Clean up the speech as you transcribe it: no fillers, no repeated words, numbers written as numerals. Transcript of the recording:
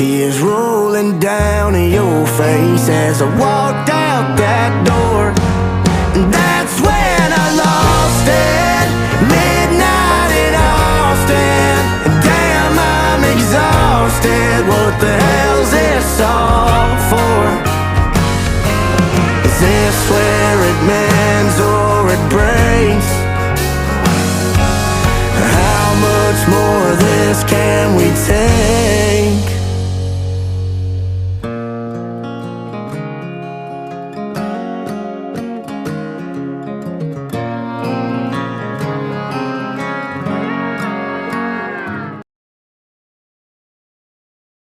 Tears rolling down your face as I walked out that door. And that's when I lost it, midnight in Austin. And damn, I'm exhausted. What the hell's this all for? Is this where it mends or it breaks? How much more of this can we take?